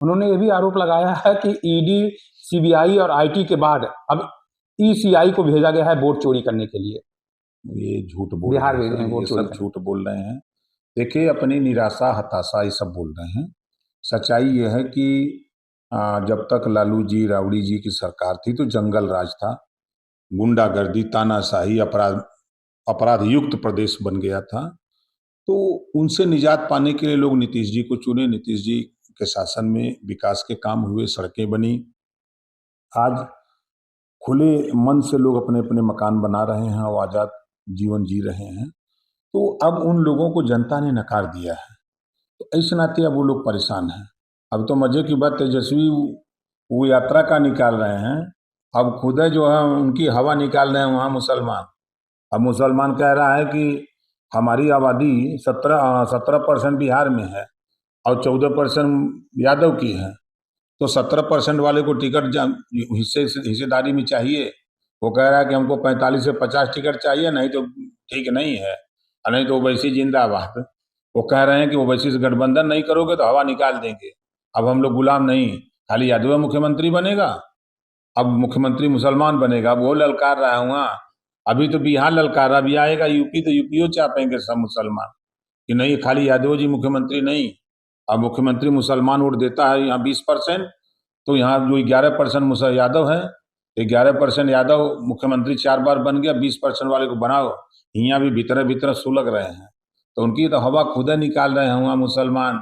उन्होंने ये भी आरोप लगाया है कि ईडी, सीबीआई और आईटी के बाद अब ईसीआई को भेजा गया है वोट चोरी करने के लिए। ये झूठ बोल रहे बिहार हैं भेजे सर, हैं ये वोट चोरी सब करने। झूठ बोल रहे हैं। देखिए, अपनी निराशा हताशा ये सब बोल रहे हैं। सच्चाई ये है कि जब तक लालू जी राबड़ी जी की सरकार थी तो जंगल राज था, गुंडागर्दी, तानाशाही, अपराध युक्त प्रदेश बन गया था। तो उनसे निजात पाने के लिए लोग नीतीश जी को चुने। नीतीश जी के शासन में विकास के काम हुए, सड़कें बनी। आज खुले मन से लोग अपने अपने मकान बना रहे हैं और आजाद जीवन जी रहे हैं। तो अब उन लोगों को जनता ने नकार दिया है, तो इस नाते अब वो लोग परेशान हैं। अब तो मजे की बात, तेजस्वी वो यात्रा का निकाल रहे हैं, अब खुद जो है उनकी हवा निकाल रहे हैं वहाँ मुसलमान। अब मुसलमान कह रहा है कि हमारी आबादी 17% बिहार में है और 14% यादव की है, तो 17% वाले को टिकट हिस्सेदारी में चाहिए। वो कह रहा है कि हमको 45 से 50 टिकट चाहिए, नहीं तो ठीक नहीं है, और नहीं तो ओवैसी जिंदाबाद। वो कह रहे हैं कि ओवैसी से गठबंधन नहीं करोगे तो हवा निकाल देंगे। अब हम लोग गुलाम नहीं, खाली यादव मुख्यमंत्री बनेगा, अब मुख्यमंत्री मुसलमान बनेगा। अब वो ललकार रहा है वहाँ। अभी तो बिहार ललकार रहा, अभी आएगा यूपी तो यूपीओ चापेंगे सब मुसलमान कि नहीं, खाली यादव जी मुख्यमंत्री नहीं। अब मुख्यमंत्री मुसलमान वोट देता है यहाँ 20%, तो यहाँ जो 11% मुसल यादव है, 11% यादव मुख्यमंत्री 4 बार बन गया, 20% वाले को बनाओ। यहाँ भी भीतर भीतर सुलग रहे हैं, तो उनकी तो हवा खुद निकाल रहे हैं वहाँ मुसलमान,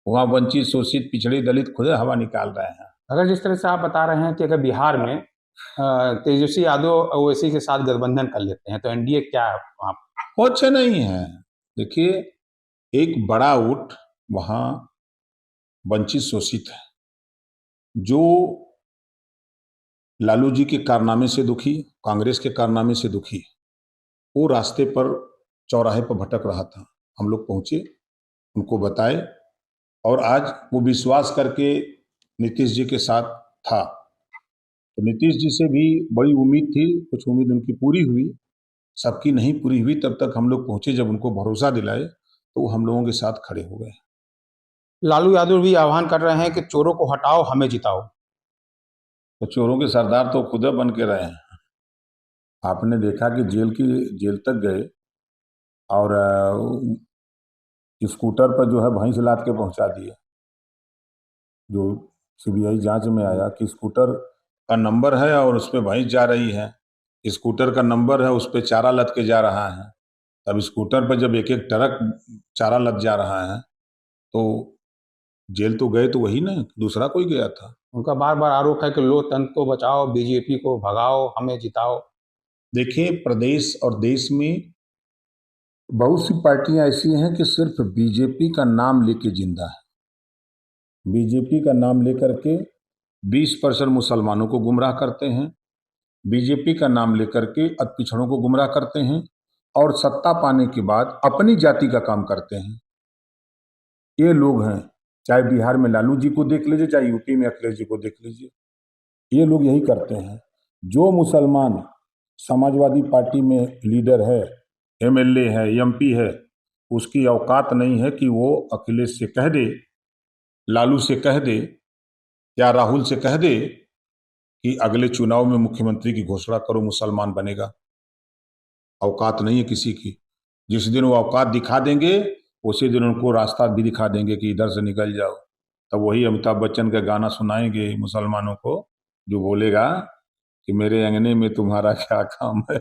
वहाँ वंचित शोषित पिछड़ी दलित खुद हवा निकाल रहे हैं। अगर जिस तरह से आप बता रहे हैं कि अगर बिहार में तेजस्वी यादव ओवैसी के साथ गठबंधन कर लेते हैं तो एनडीए क्या है वहाँ? कुछ नहीं है। देखिए, एक बड़ा वोट वहाँ वंचित शोषित है, जो लालू जी के कारनामे से दुखी, कांग्रेस के कारनामे से दुखी, वो रास्ते पर चौराहे पर भटक रहा था। हम लोग पहुंचे, उनको बताए, और आज वो विश्वास करके नीतीश जी के साथ था। तो नीतीश जी से भी बड़ी उम्मीद थी, कुछ उम्मीद उनकी पूरी हुई, सबकी नहीं पूरी हुई। तब तक हम लोग पहुंचे, जब उनको भरोसा दिलाए तो वो हम लोगों के साथ खड़े हो गए। लालू यादव भी आह्वान कर रहे हैं कि चोरों को हटाओ, हमें जिताओ। तो चोरों के सरदार तो खुद बन के रहे हैं। आपने देखा कि जेल तक गए और स्कूटर पर जो है भैंस लाद के पहुंचा दिए। जो सीबीआई जांच में आया कि स्कूटर का नंबर है और उस पर भैंस जा रही है, स्कूटर का नंबर है, उस पर चारा लद के जा रहा है। अब स्कूटर पर जब एक एक ट्रक चारा लद जा रहा है तो जेल तो गए तो वही ना, दूसरा कोई गया था। उनका बार बार आरोप है कि लोकतंत्र को बचाओ, बीजेपी को भगाओ, हमें जिताओ। देखिए, प्रदेश और देश में बहुत सी पार्टियां ऐसी हैं कि सिर्फ बीजेपी का नाम लेके जिंदा है। बीजेपी का नाम लेकर के 20% मुसलमानों को गुमराह करते हैं, बीजेपी का नाम लेकर के पिछड़ों को गुमराह करते हैं, और सत्ता पाने के बाद अपनी जाति का काम करते हैं। ये लोग हैं, चाहे बिहार में लालू जी को देख लीजिए, चाहे यूपी में अखिलेश जी को देख लीजिए, ये लोग यही करते हैं। जो मुसलमान समाजवादी पार्टी में लीडर है, एमएलए है, एमपी है, उसकी औकात नहीं है कि वो अखिलेश से कह दे, लालू से कह दे, या राहुल से कह दे कि अगले चुनाव में मुख्यमंत्री की घोषणा करो, मुसलमान बनेगा। औकात नहीं है किसी की। जिस दिन वो औकात दिखा देंगे, उसी दिन उनको रास्ता भी दिखा देंगे कि इधर से निकल जाओ। तब वही अमिताभ बच्चन का गाना सुनाएंगे मुसलमानों को, जो बोलेगा कि मेरे अंगने में तुम्हारा क्या काम है।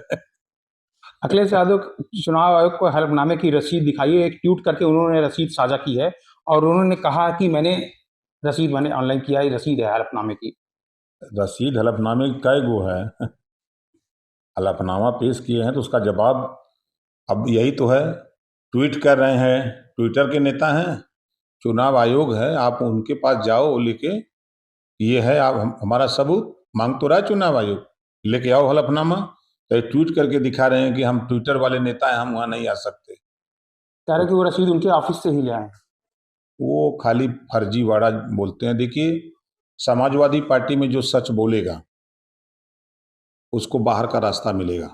अखिलेश यादव चुनाव आयोग को हलफनामे की रसीद दिखाई है। एक ट्वीट करके उन्होंने रसीद साझा की है और उन्होंने कहा कि मैंने ऑनलाइन किया, ये रसीद है हलफनामे की। रसीद हलफनामे कै गो है? हलफनामा पेश किए हैं तो उसका जवाब, अब यही तो है, ट्वीट कर रहे हैं, ट्विटर के नेता हैं, चुनाव आयोग है, आप उनके पास जाओ लेके, ये है आप हमारा सबूत मांग तो रहा है चुनाव आयोग, लेके आओ हलफनामा। तो ये ट्वीट करके दिखा रहे हैं कि हम ट्विटर वाले नेता हैं, हम वहां नहीं आ सकते। कह रहे तो कि वो रसीद उनके ऑफिस से ही ले आए हैं। वो खाली फर्जीवाड़ा बोलते हैं। देखिए, समाजवादी पार्टी में जो सच बोलेगा उसको बाहर का रास्ता मिलेगा।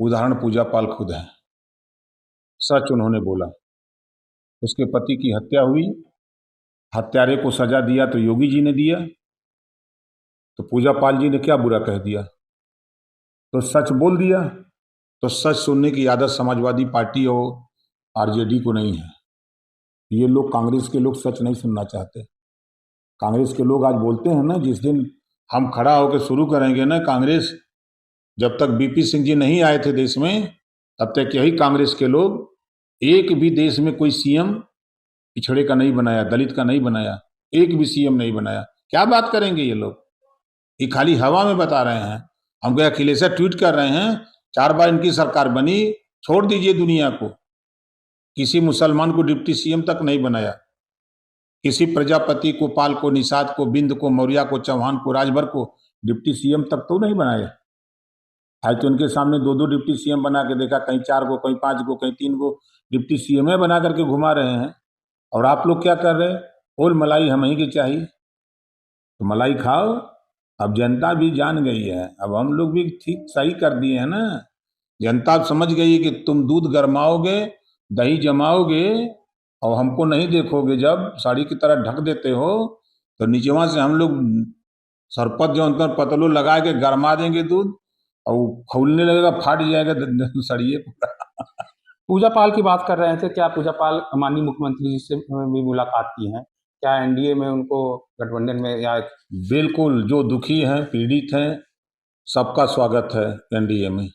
उदाहरण पूजा पाल खुद है, सच उन्होंने बोला। उसके पति की हत्या हुई, हत्यारे को सजा दिया तो योगी जी ने दिया, तो पूजा पाल जी ने क्या बुरा कह दिया? तो सच बोल दिया। तो सच सुनने की आदत समाजवादी पार्टी और आरजेडी को नहीं है। ये लोग, कांग्रेस के लोग सच नहीं सुनना चाहते। कांग्रेस के लोग आज बोलते हैं ना, जिस दिन हम खड़ा होकर शुरू करेंगे ना कांग्रेस, जब तक बीपी सिंह जी नहीं आए थे देश में, तब तक यही कांग्रेस के लोग एक भी देश में कोई सीएम पिछड़े का नहीं बनाया, दलित का नहीं बनाया, एक भी सीएम नहीं बनाया। क्या बात करेंगे ये लोग? ये खाली हवा में बता रहे हैं। हम क्या अखिलेश ट्वीट कर रहे हैं, 4 बार इनकी सरकार बनी, छोड़ दीजिए दुनिया को। किसी मुसलमान को डिप्टी सीएम तक नहीं बनाया, किसी प्रजापति को, पाल को, निषाद को, बिंद को, मौर्य को, चौहान को, राजभर को डिप्टी सीएम तक तो नहीं बनाया। आज तो उनके सामने 2-2 डिप्टी सीएम बना के देखा, कहीं 4 को, कहीं 5 को, कहीं 3 को डिप्टी सीएम बना करके घुमा रहे हैं। और आप लोग क्या कर रहे हैं? ओल मलाई हम ही की चाहिए, तो मलाई खाओ। अब जनता भी जान गई है, अब हम लोग भी ठीक सही कर दिए हैं ना। जनता अब समझ गई है कि तुम दूध गरमाओगे, दही जमाओगे और हमको नहीं देखोगे, जब साड़ी की तरह ढक देते हो, तो नीचवा से हम लोग सरपत जो अंतर पतलू लगा के गरमा देंगे दूध, और वो खौलने लगेगा, फाट जाएगा सड़िए। पूजा पाल की बात कर रहे थे, क्या पूजा पाल माननीय मुख्यमंत्री जी से भी मुलाकात की है? क्या एनडीए में उनको गठबंधन में या बिल्कुल, जो दुखी हैं, पीड़ित हैं, सबका स्वागत है एनडीए में।